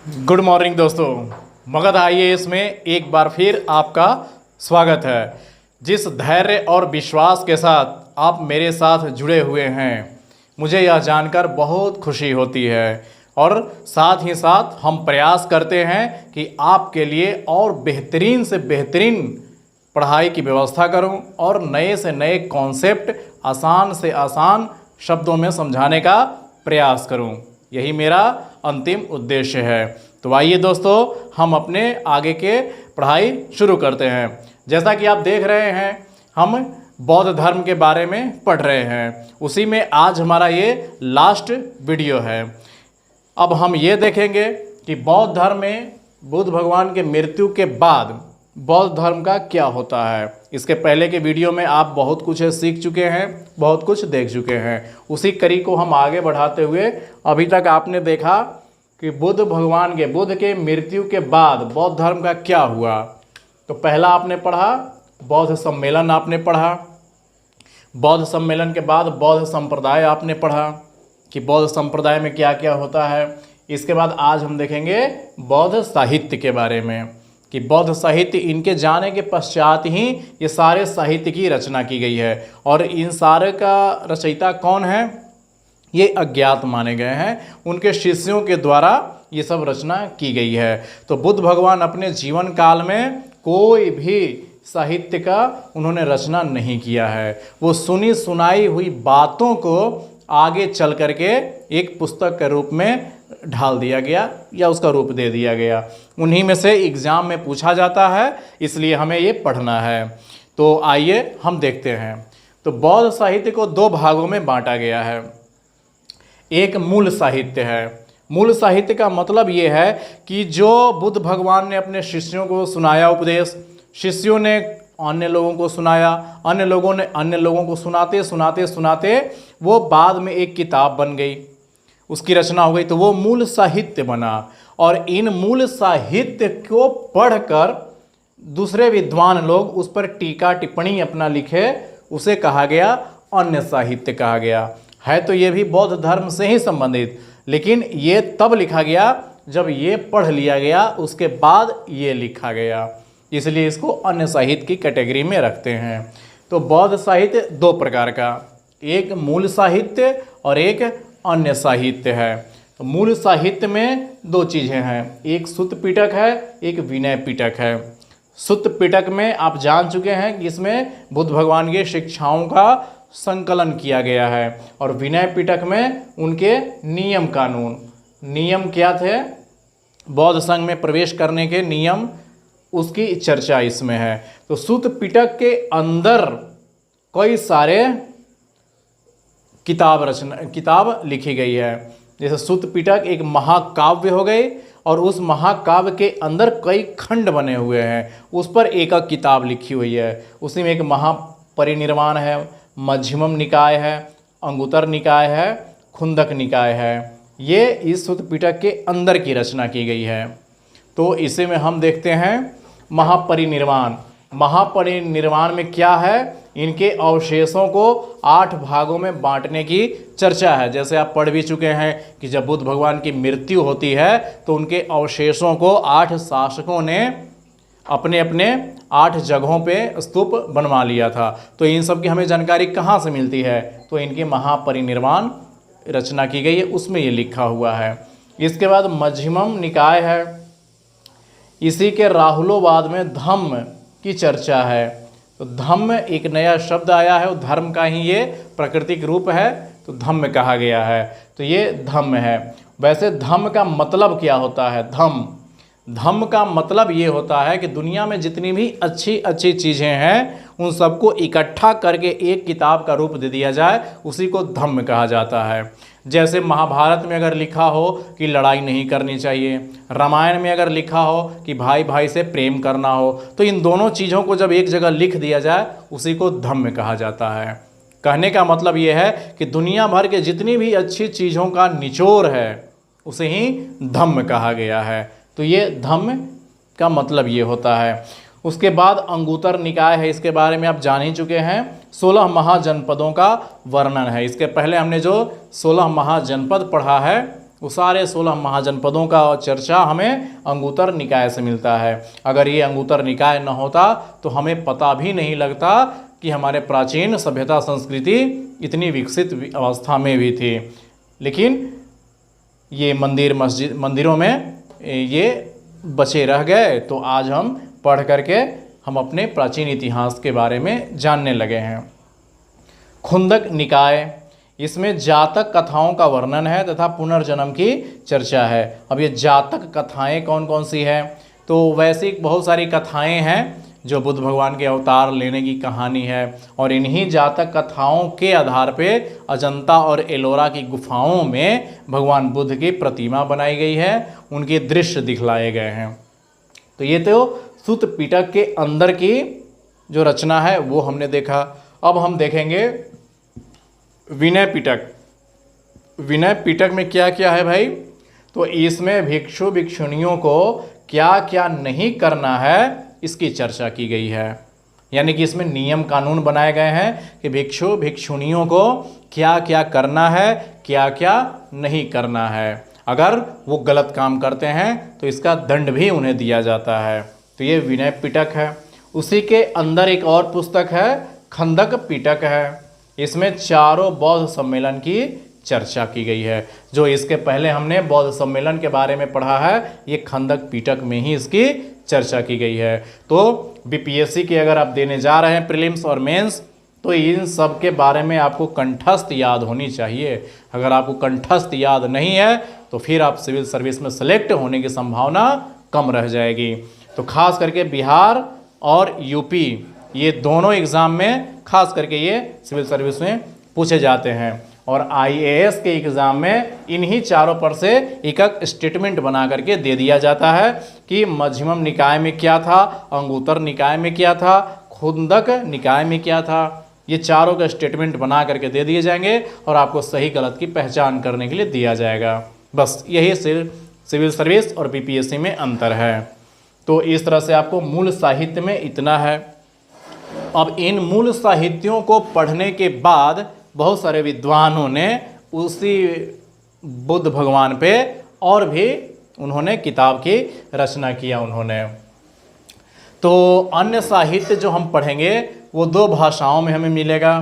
Good morning दोस्तों, Magadh IAS में एक बार फिर आपका स्वागत है। जिस धैर्य और विश्वास के साथ आप मेरे साथ जुड़े हुए हैं, मुझे यह जानकर बहुत खुशी होती है और साथ ही साथ हम प्रयास करते हैं कि आपके लिए और बेहतरीन से बेहतरीन पढ़ाई की व्यवस्था करूं और नए से नए कॉन्सेप्ट आसान से आसान शब्दों में समझाने का प्रयास करूं। यही मेरा अंतिम उद्देश्य है। तो आइए दोस्तों, हम अपने आगे के पढ़ाई शुरू करते हैं। जैसा कि आप देख रहे हैं, हम बौद्ध धर्म के बारे में पढ़ रहे हैं। उसी में आज हमारा ये लास्ट वीडियो है। अब हम ये देखेंगे कि बौद्ध धर्म में बुद्ध भगवान के मृत्यु के बाद बौद्ध धर्म का क्या होता है। इसके पहले के वीडियो में आप बहुत कुछ सीख चुके हैं, बहुत कुछ देख चुके हैं। उसी कड़ी को हम आगे बढ़ाते हुए अभी तक आपने देखा कि बुद्ध के मृत्यु के बाद बौद्ध धर्म का क्या हुआ। तो पहला आपने पढ़ा बौद्ध सम्मेलन, आपने पढ़ा बौद्ध सम्मेलन के बाद बौद्ध संप्रदाय आपने पढ़ा कि बौद्ध संप्रदाय में क्या क्या होता है। इसके बाद आज हम देखेंगे बौद्ध साहित्य के बारे में कि बौद्ध साहित्य, इनके जाने के पश्चात ही ये सारे साहित्य की रचना की गई है। और इन सारे का रचयिता कौन है, ये अज्ञात माने गए हैं। उनके शिष्यों के द्वारा ये सब रचना की गई है। तो बुद्ध भगवान अपने जीवन काल में कोई भी साहित्य का उन्होंने रचना नहीं किया है। वो सुनी सुनाई हुई बातों को आगे चल करके एक पुस्तक के रूप में ढाल दिया गया या उसका रूप दे दिया गया। उन्हीं में से एग्ज़ाम में पूछा जाता है, इसलिए हमें ये पढ़ना है। तो आइए हम देखते हैं। तो बौद्ध साहित्य को दो भागों में बांटा गया है। एक मूल साहित्य है। मूल साहित्य का मतलब ये है कि जो बुद्ध भगवान ने अपने शिष्यों को सुनाया उपदेश, शिष्यों ने अन्य लोगों को सुनाया, अन्य लोगों ने अन्य लोगों को सुनाते सुनाते सुनाते वो बाद में एक किताब बन गई, उसकी रचना हो गई, तो वो मूल साहित्य बना। और इन मूल साहित्य को पढ़कर दूसरे विद्वान लोग उस पर टीका टिप्पणी अपना लिखे, उसे कहा गया अन्य साहित्य कहा गया है। तो ये भी बौद्ध धर्म से ही संबंधित, लेकिन ये तब लिखा गया जब ये पढ़ लिया गया, उसके बाद ये लिखा गया, इसलिए इसको अन्य साहित्य की कैटेगरी में रखते हैं। तो बौद्ध साहित्य दो प्रकार का, एक मूल साहित्य और एक अन्य साहित्य है। तो मूल साहित्य में दो चीज़ें हैं, एक सुत्त पिटक है, एक विनय पिटक है। सुत्त पिटक में आप जान चुके हैं कि इसमें बुद्ध भगवान के शिक्षाओं का संकलन किया गया है। और विनय पिटक में उनके नियम कानून, नियम क्या थे, बौद्ध संघ में प्रवेश करने के नियम, उसकी चर्चा इसमें है। तो सुत्त पिटक के अंदर कई सारे किताब लिखी गई है। जैसे सुत्त पिटक एक महाकाव्य हो गई और उस महाकाव्य के अंदर कई खंड बने हुए हैं, उस पर एक एक किताब लिखी हुई है। उसी में एक महापरिनिर्वाण है, मध्यमम निकाय है, अंगुतर निकाय है, खुंदक निकाय है। ये इस सुत्त पिटक के अंदर की रचना की गई है। तो इसे में हम देखते हैं महापरिनिर्वाण। महापरिनिर्वाण में क्या है, इनके अवशेषों को 8 भागों में बांटने की चर्चा है। जैसे आप पढ़ भी चुके हैं कि जब बुद्ध भगवान की मृत्यु होती है तो उनके अवशेषों को 8 शासकों ने अपने अपने 8 जगहों पे स्तूप बनवा लिया था। तो इन सब की हमें जानकारी कहाँ से मिलती है, तो इनके महापरिनिर्वाण रचना की गई है, उसमें ये लिखा हुआ है। इसके बाद मध्यमम निकाय है। इसी के राहुलोवाद में धम्म की चर्चा है। तो धम्म एक नया शब्द आया है, धर्म का ही ये प्राकृतिक रूप है, तो धम्म कहा गया है। तो ये धम्म है। वैसे धम्म का मतलब क्या होता है, धम्म का मतलब ये होता है कि दुनिया में जितनी भी अच्छी अच्छी चीज़ें हैं उन सबको इकट्ठा करके एक किताब का रूप दे दिया जाए, उसी को धम्म कहा जाता है। जैसे महाभारत में अगर लिखा हो कि लड़ाई नहीं करनी चाहिए, रामायण में अगर लिखा हो कि भाई भाई से प्रेम करना हो, तो इन दोनों चीज़ों को जब एक जगह लिख दिया जाए उसी को धम्म कहा जाता है। कहने का मतलब ये है कि दुनिया भर के जितनी भी अच्छी चीज़ों का निचोड़ है उसे ही धम्म कहा गया है। तो ये धम्म का मतलब ये होता है। उसके बाद अंगुतर निकाय है, इसके बारे में आप जान ही चुके हैं। 16 महाजनपदों का वर्णन है। इसके पहले हमने जो 16 महाजनपद पढ़ा है वो सारे 16 महाजनपदों का चर्चा हमें अंगुत्तर निकाय से मिलता है। अगर ये अंगुत्तर निकाय न होता तो हमें पता भी नहीं लगता कि हमारे प्राचीन सभ्यता संस्कृति इतनी विकसित अवस्था में भी थी। लेकिन ये मंदिरों में ये बचे रह गए, तो आज हम पढ़ करके हम अपने प्राचीन इतिहास के बारे में जानने लगे हैं। खुंदक निकाय, इसमें जातक कथाओं का वर्णन है तथा पुनर्जन्म की चर्चा है। अब ये जातक कथाएं कौन कौन सी है? तो वैसे बहुत सारी कथाएं हैं जो बुद्ध भगवान के अवतार लेने की कहानी है, और इन्हीं जातक कथाओं के आधार पे अजंता और एलोरा की गुफाओं में भगवान बुद्ध की प्रतिमा बनाई गई है, उनके दृश्य दिखलाए गए हैं। तो ये तो सुत्त पिटक के अंदर की जो रचना है वो हमने देखा। अब हम देखेंगे विनय पिटक। विनय पिटक में क्या क्या है भाई? तो इसमें भिक्षु भिक्षुणियों को क्या क्या नहीं करना है इसकी चर्चा की गई है। यानी कि इसमें नियम कानून बनाए गए हैं कि भिक्षु भिक्षुणियों को क्या क्या करना है, क्या क्या नहीं करना है। अगर वो गलत काम करते हैं तो इसका दंड भी उन्हें दिया जाता है। तो ये विनय पिटक है। उसी के अंदर एक और पुस्तक है खंदक पिटक है। इसमें चारों बौद्ध सम्मेलन की चर्चा की गई है। जो इसके पहले हमने बौद्ध सम्मेलन के बारे में पढ़ा है, ये खंदक पिटक में ही इसकी चर्चा की गई है। तो बीपीएससी के अगर आप देने जा रहे हैं प्रीलिम्स और मेंस, तो इन सब के बारे में आपको कंठस्थ याद होनी चाहिए। अगर आपको कंठस्थ याद नहीं है तो फिर आप सिविल सर्विस में सेलेक्ट होने की संभावना कम रह जाएगी। तो खास करके बिहार और यूपी, ये दोनों एग्ज़ाम में खास करके ये सिविल सर्विस में पूछे जाते हैं। और आईएएस के एग्ज़ाम में इन्हीं चारों पर से एक एक स्टेटमेंट बना करके दे दिया जाता है कि मध्यमम निकाय में क्या था, अंगुत्तर निकाय में क्या था, खुंदक निकाय में क्या था। ये चारों का स्टेटमेंट बना करके दे दिए जाएंगे और आपको सही गलत की पहचान करने के लिए दिया जाएगा। बस यही सिविल सर्विस और बीपीएससी में अंतर है। तो इस तरह से आपको मूल साहित्य में इतना है। अब इन मूल साहित्यों को पढ़ने के बाद बहुत सारे विद्वानों ने उसी बुद्ध भगवान पे और भी उन्होंने किताब की रचना किया उन्होंने। तो अन्य साहित्य जो हम पढ़ेंगे वो दो भाषाओं में हमें मिलेगा।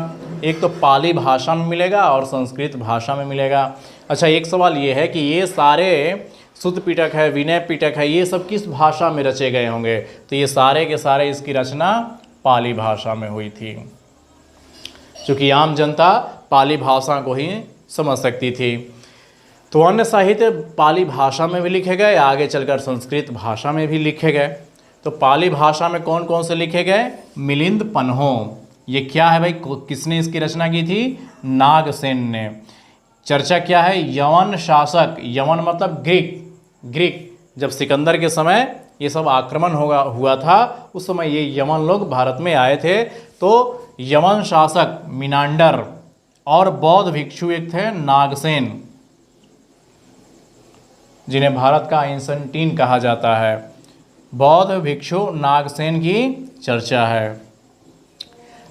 एक तो पाली भाषा में मिलेगा और संस्कृत भाषा में मिलेगा। अच्छा, एक सवाल ये है कि ये सारे सुत्त पिटक है, विनय पिटक है, ये सब किस भाषा में रचे गए होंगे? तो ये सारे के सारे इसकी रचना पाली भाषा में हुई थी, क्योंकि आम जनता पाली भाषा को ही समझ सकती थी। तो अन्य साहित्य पाली भाषा में भी लिखे गए, आगे चलकर संस्कृत भाषा में भी लिखे गए। तो पाली भाषा में कौन कौन से लिखे गए? मिलिंद पन्हो। ये क्या है भाई? किसने इसकी रचना की थी? नागसेन ने। चर्चा क्या है? यवन शासक, यवन मतलब ग्रीक, जब सिकंदर के समय ये सब आक्रमण हुआ था, उस समय ये यवन लोग भारत में आए थे। तो यवन शासक मिनांडर और बौद्ध भिक्षु एक थे नागसेन, जिन्हें भारत का आइंस्टीन कहा जाता है। बौद्ध भिक्षु नागसेन की चर्चा है।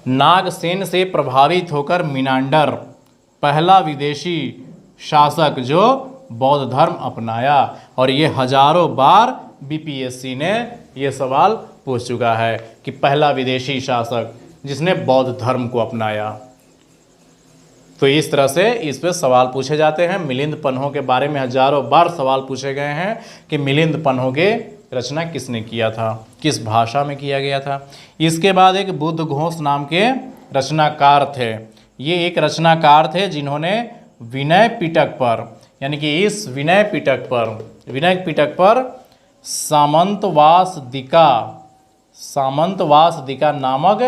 नागसेन से प्रभावित होकर मिनांडर पहला विदेशी शासक जो बौद्ध धर्म अपनाया, और ये हजारों बार बीपीएससी ने ये सवाल पूछ चुका है कि पहला विदेशी शासक जिसने बौद्ध धर्म को अपनाया। तो इस तरह से इस पे सवाल पूछे जाते हैं। मिलिंद पन्हो के बारे में हजारों बार सवाल पूछे गए हैं कि मिलिंद पन्हो के रचना किसने किया था, किस भाषा में किया गया था। इसके बाद एक बुद्ध घोष नाम के रचनाकार थे। ये एक रचनाकार थे जिन्होंने विनय पिटक पर, यानी कि इस विनय पिटक पर सामंतवास दिका नामक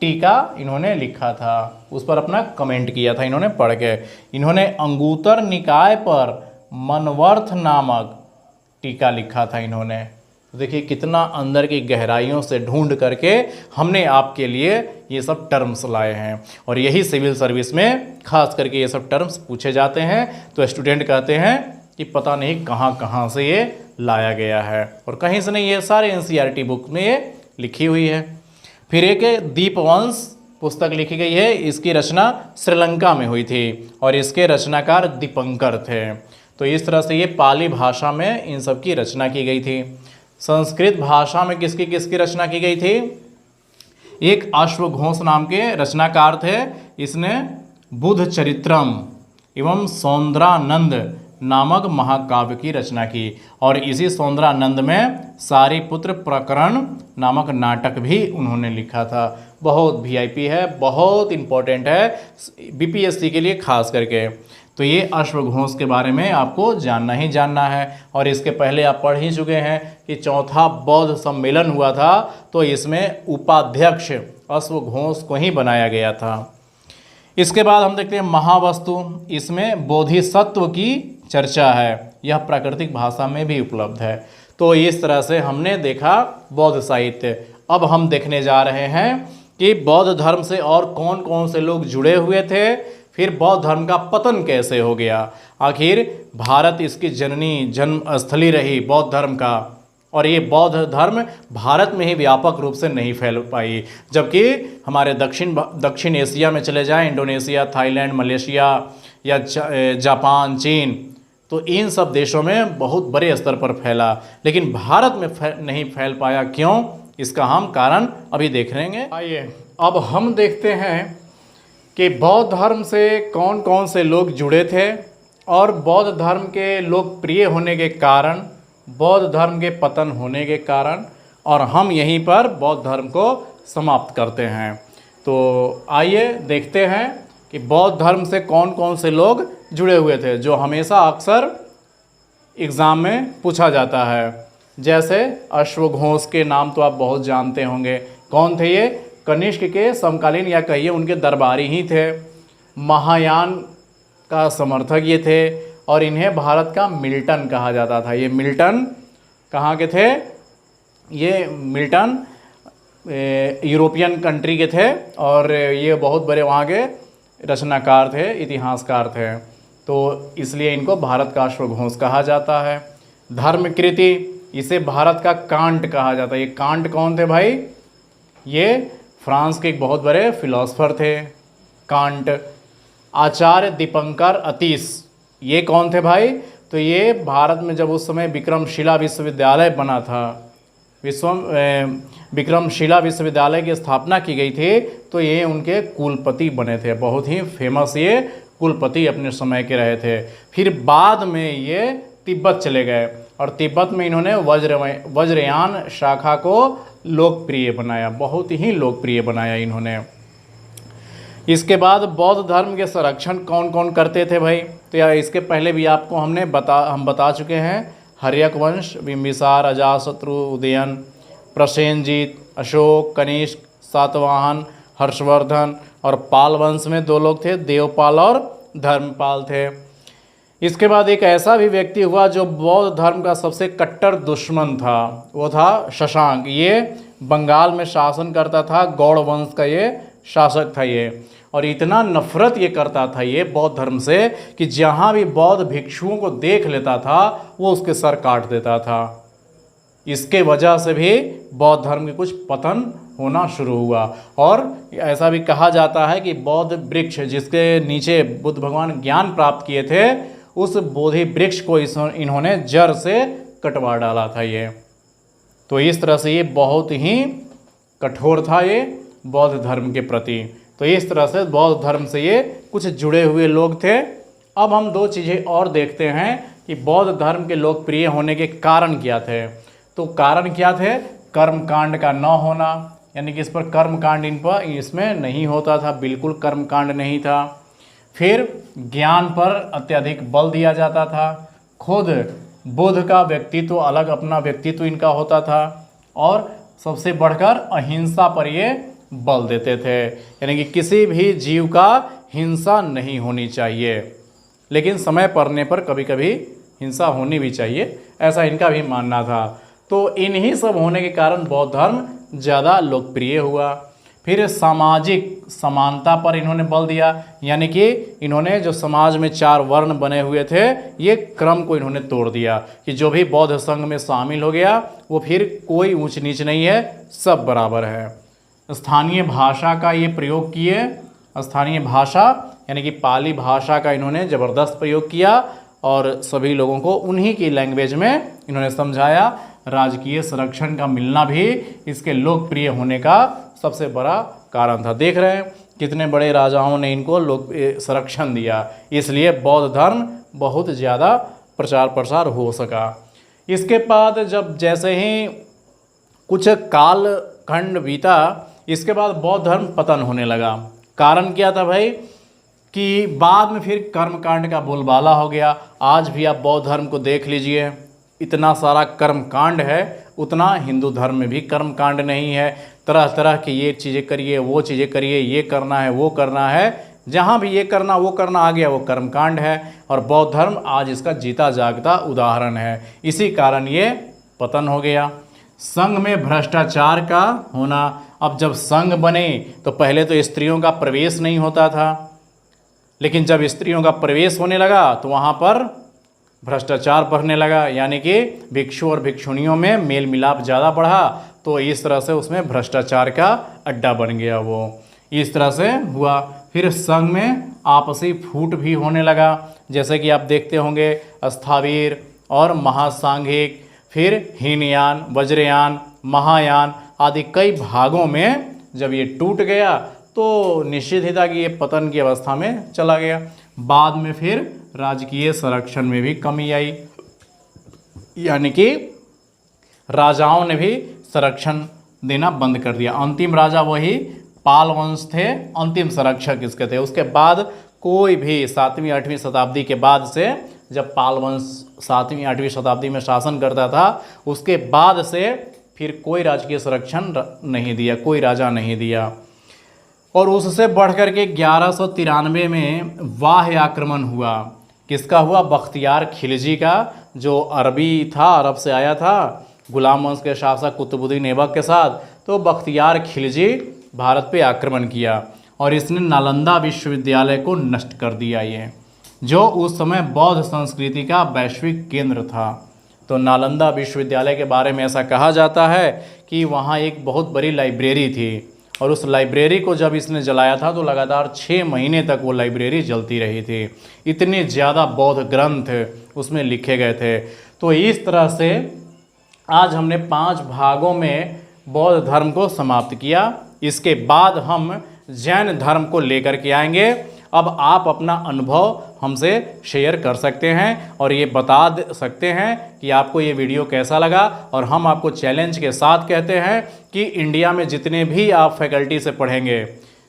टीका इन्होंने लिखा था। उस पर अपना कमेंट किया था इन्होंने पढ़ के। इन्होंने अंगुत्तर निकाय पर मनवर्थ नामक टीका लिखा था इन्होंने। तो देखिए कितना अंदर की गहराइयों से ढूंढ करके हमने आपके लिए ये सब टर्म्स लाए हैं, और यही सिविल सर्विस में खास करके ये सब टर्म्स पूछे जाते हैं। तो स्टूडेंट कहते हैं कि पता नहीं कहाँ कहाँ से ये लाया गया है, और कहीं से नहीं, ये सारे एनसीईआरटी बुक में ये लिखी हुई है। फिर एक दीपवंश पुस्तक लिखी गई है, इसकी रचना श्रीलंका में हुई थी और इसके रचनाकार दीपंकर थे। तो इस तरह से ये पाली भाषा में इन सब की रचना की गई थी। संस्कृत भाषा में किसकी किसकी रचना की गई थी? एक अश्वघोष नाम के रचनाकार थे, इसने बुध चरित्रम एवं सौंदरानंद नामक महाकाव्य की रचना की, और इसी सौंदरानंद में सारीपुत्र प्रकरण नामक नाटक भी उन्होंने लिखा था। बहुत वीआईपी है, बहुत इम्पोर्टेंट है बीपीएससी के लिए खास करके। तो ये अश्वघोष के बारे में आपको जानना ही जानना है, और इसके पहले आप पढ़ ही चुके हैं कि चौथा बौद्ध सम्मेलन हुआ था, तो इसमें उपाध्यक्ष अश्वघोष को ही बनाया गया था। इसके बाद हम देखते हैं महावस्तु, इसमें बोधिसत्व की चर्चा है, यह प्राकृतिक भाषा में भी उपलब्ध है। तो इस तरह से हमने देखा बौद्ध साहित्य। अब हम देखने जा रहे हैं कि बौद्ध धर्म से और कौन कौन से लोग जुड़े हुए थे, फिर बौद्ध धर्म का पतन कैसे हो गया। आखिर भारत इसकी जननी जन्मस्थली रही बौद्ध धर्म का, और ये बौद्ध धर्म भारत में ही व्यापक रूप से नहीं फैल पाई, जबकि हमारे दक्षिण एशिया में चले जाएं, इंडोनेशिया, थाईलैंड, मलेशिया या जापान, चीन, तो इन सब देशों में बहुत बड़े स्तर पर फैला, लेकिन भारत में नहीं फैल पाया। क्यों? इसका हम कारण अभी देख लेंगे। आइए अब हम देखते हैं कि बौद्ध धर्म से कौन कौन से लोग जुड़े थे, और बौद्ध धर्म के लोकप्रिय होने के कारण, बौद्ध धर्म के पतन होने के कारण, और हम यहीं पर बौद्ध धर्म को समाप्त करते हैं। तो आइए देखते हैं कि बौद्ध धर्म से कौन कौन से लोग जुड़े हुए थे, जो हमेशा अक्सर एग्ज़ाम में पूछा जाता है। जैसे अश्वघोष के नाम तो आप बहुत जानते होंगे। कौन थे ये? कनिष्क के समकालीन या कहिए उनके दरबारी ही थे। महायान का समर्थक ये थे, और इन्हें भारत का मिल्टन कहा जाता था। ये मिल्टन कहाँ के थे? ये मिल्टन यूरोपियन कंट्री के थे, और ये बहुत बड़े वहाँ के रचनाकार थे, इतिहासकार थे, तो इसलिए इनको भारत का अश्वघोष कहा जाता है। धर्मकृति, इसे भारत का कांट कहा जाता है। ये कांट कौन थे भाई? ये फ्रांस के एक बहुत बड़े फिलोसफर थे कांट। आचार्य दीपंकर अतीश, ये कौन थे भाई? तो ये भारत में जब उस समय विक्रमशिला विश्वविद्यालय बना था, विक्रमशिला विश्वविद्यालय की स्थापना की गई थी, तो ये उनके कुलपति बने थे। बहुत ही फेमस ये कुलपति अपने समय के रहे थे। फिर बाद में ये तिब्बत चले गए, और तिब्बत में इन्होंने वज्रयान शाखा को लोकप्रिय बनाया, बहुत ही लोकप्रिय बनाया इन्होंने। इसके बाद बौद्ध धर्म के संरक्षण कौन कौन करते थे भाई? तो या इसके पहले भी आपको हम बता चुके हैं। हर्यक वंश, बिंबिसार, अजातशत्रु, उदयन, प्रसेनजीत, अशोक, कनिष्क, सातवाहन, हर्षवर्धन, और पाल वंश में 2 लोग थे, देवपाल और धर्मपाल थे। इसके बाद एक ऐसा भी व्यक्ति हुआ जो बौद्ध धर्म का सबसे कट्टर दुश्मन था, वो था शशांक। ये बंगाल में शासन करता था, गौड़ वंश का ये शासक था ये, और इतना नफरत ये करता था ये बौद्ध धर्म से कि जहाँ भी बौद्ध भिक्षुओं को देख लेता था वो उसके सर काट देता था। इसके वजह से भी बौद्ध धर्म के कुछ पतन होना शुरू हुआ, और ऐसा भी कहा जाता है कि बौद्ध वृक्ष जिसके नीचे बुद्ध भगवान ज्ञान प्राप्त किए थे, उस बोधि वृक्ष को इन्होंने जड़ से कटवा डाला था ये। तो इस तरह से ये बहुत ही कठोर था ये बौद्ध धर्म के प्रति। तो इस तरह से बौद्ध धर्म से ये कुछ जुड़े हुए लोग थे। अब हम 2 चीज़ें और देखते हैं कि बौद्ध धर्म के लोकप्रिय होने के कारण क्या थे। तो कारण क्या थे? कर्मकांड का न होना, यानी कि इस पर कर्मकांड इसमें नहीं होता था, बिल्कुल कर्मकांड नहीं था। फिर ज्ञान पर अत्यधिक बल दिया जाता था। खुद बुद्ध का व्यक्तित्व अलग, अपना व्यक्तित्व इनका होता था, और सबसे बढ़कर अहिंसा पर ये बल देते थे, यानी कि किसी भी जीव का हिंसा नहीं होनी चाहिए, लेकिन समय पड़ने पर कभी कभी हिंसा होनी भी चाहिए, ऐसा इनका भी मानना था। तो इन्हीं सब होने के कारण बौद्ध धर्म ज़्यादा लोकप्रिय हुआ। फिर सामाजिक समानता पर इन्होंने बल दिया, यानी कि इन्होंने जो समाज में 4 वर्ण बने हुए थे, ये क्रम को इन्होंने तोड़ दिया कि जो भी बौद्ध संघ में शामिल हो गया वो फिर कोई ऊंच नीच नहीं है, सब बराबर है। स्थानीय भाषा का ये प्रयोग किए, स्थानीय भाषा यानी कि पाली भाषा का इन्होंने ज़बरदस्त प्रयोग किया, और सभी लोगों को उन्हीं की लैंग्वेज में इन्होंने समझाया। राजकीय संरक्षण का मिलना भी इसके लोकप्रिय होने का सबसे बड़ा कारण था। देख रहे हैं कितने बड़े राजाओं ने इनको लोक संरक्षण दिया, इसलिए बौद्ध धर्म बहुत ज़्यादा प्रचार प्रसार हो सका। इसके बाद जब जैसे ही कुछ काल खंड बीता, इसके बाद बौद्ध धर्म पतन होने लगा। कारण क्या था भाई कि बाद में फिर कर्मकांड का बोलबाला हो गया। आज भी आप बौद्ध धर्म को देख लीजिए, इतना सारा कर्मकांड है, उतना हिंदू धर्म में भी कर्मकांड नहीं है। तरह तरह की ये चीज़ें करिए, वो चीज़ें करिए, ये करना है, वो करना है, जहाँ भी ये करना वो करना आ गया वो कर्मकांड है। और बौद्ध धर्म आज इसका जीता जागता उदाहरण है। इसी कारण ये पतन हो गया। संघ में भ्रष्टाचार का होना। अब जब संघ बने तो पहले तो स्त्रियों का प्रवेश नहीं होता था, लेकिन जब स्त्रियों का प्रवेश होने लगा तो वहाँ पर भ्रष्टाचार बढ़ने लगा, यानी कि भिक्षु और भिक्षुणियों में मेल मिलाप ज़्यादा बढ़ा, तो इस तरह से उसमें भ्रष्टाचार का अड्डा बन गया। वो इस तरह से हुआ। फिर संघ में आपसी फूट भी होने लगा, जैसे कि आप देखते होंगे स्थावीर और महासांघिक, फिर हीनयान, वज्रयान, महायान आदि कई भागों में जब ये टूट गया तो निश्चित ही था कि ये पतन की अवस्था में चला गया। बाद में फिर राजकीय संरक्षण में भी कमी आई, यानी कि राजाओं ने भी संरक्षण देना बंद कर दिया। अंतिम राजा वही पाल वंश थे, अंतिम संरक्षक इसके थे। उसके बाद कोई भी 7वीं 8वीं शताब्दी के बाद से, जब पाल वंश 7वीं 8वीं शताब्दी में शासन करता था, उसके बाद से फिर कोई राजकीय संरक्षण नहीं दिया, कोई राजा नहीं दिया। और उससे बढ़कर के 1193 में वाह्य आक्रमण हुआ। किसका हुआ? बख्तियार खिलजी का, जो अरबी था, अरब से आया था गुलाम वंश के शासक कुतुबुद्दीन ऐबक के साथ। तो बख्तियार खिलजी भारत पे आक्रमण किया और इसने नालंदा विश्वविद्यालय को नष्ट कर दिया, ये जो उस समय बौद्ध संस्कृति का वैश्विक केंद्र था। तो नालंदा विश्वविद्यालय के बारे में ऐसा कहा जाता है कि वहाँ एक बहुत बड़ी लाइब्रेरी थी, और उस लाइब्रेरी को जब इसने जलाया था तो लगातार 6 महीने तक वो लाइब्रेरी जलती रही थी। इतने ज़्यादा बौद्ध ग्रंथ उसमें लिखे गए थे। तो इस तरह से आज हमने 5 भागों में बौद्ध धर्म को समाप्त किया। इसके बाद हम जैन धर्म को लेकर के आएंगे। अब आप अपना अनुभव हमसे शेयर कर सकते हैं और ये बता सकते हैं कि आपको ये वीडियो कैसा लगा। और हम आपको चैलेंज के साथ कहते हैं कि इंडिया में जितने भी आप फैकल्टी से पढ़ेंगे,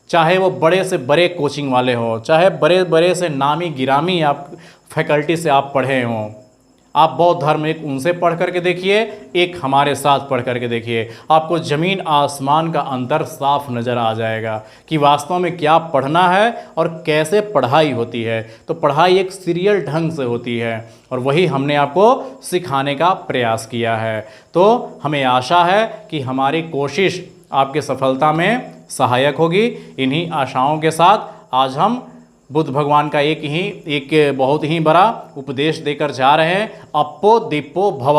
चाहे वो बड़े से बड़े कोचिंग वाले हों, चाहे बड़े बड़े से नामी गिरामी आप फैकल्टी से आप पढ़े हों, आप बौद्ध धर्म एक उनसे पढ़ करके देखिए, एक हमारे साथ पढ़ करके देखिए, आपको ज़मीन आसमान का अंतर साफ नज़र आ जाएगा कि वास्तव में क्या पढ़ना है और कैसे पढ़ाई होती है। तो पढ़ाई एक सीरियल ढंग से होती है और वही हमने आपको सिखाने का प्रयास किया है। तो हमें आशा है कि हमारी कोशिश आपके सफलता में सहायक होगी। इन्हीं आशाओं के साथ आज हम बुद्ध भगवान का एक बहुत ही बड़ा उपदेश देकर जा रहे हैं। अप्पो दीपो भव,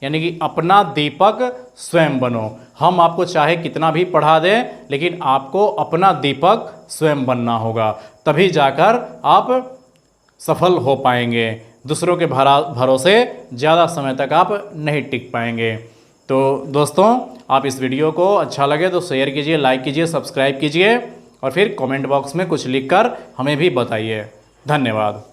यानी कि अपना दीपक स्वयं बनो। हम आपको चाहे कितना भी पढ़ा दें, लेकिन आपको अपना दीपक स्वयं बनना होगा, तभी जाकर आप सफल हो पाएंगे। दूसरों के भरोसे ज़्यादा समय तक आप नहीं टिक पाएंगे। तो दोस्तों, आप इस वीडियो को अच्छा लगे तो शेयर कीजिए, लाइक कीजिए, सब्सक्राइब कीजिए और फिर कमेंट बॉक्स में कुछ लिखकर हमें भी बताइए। धन्यवाद।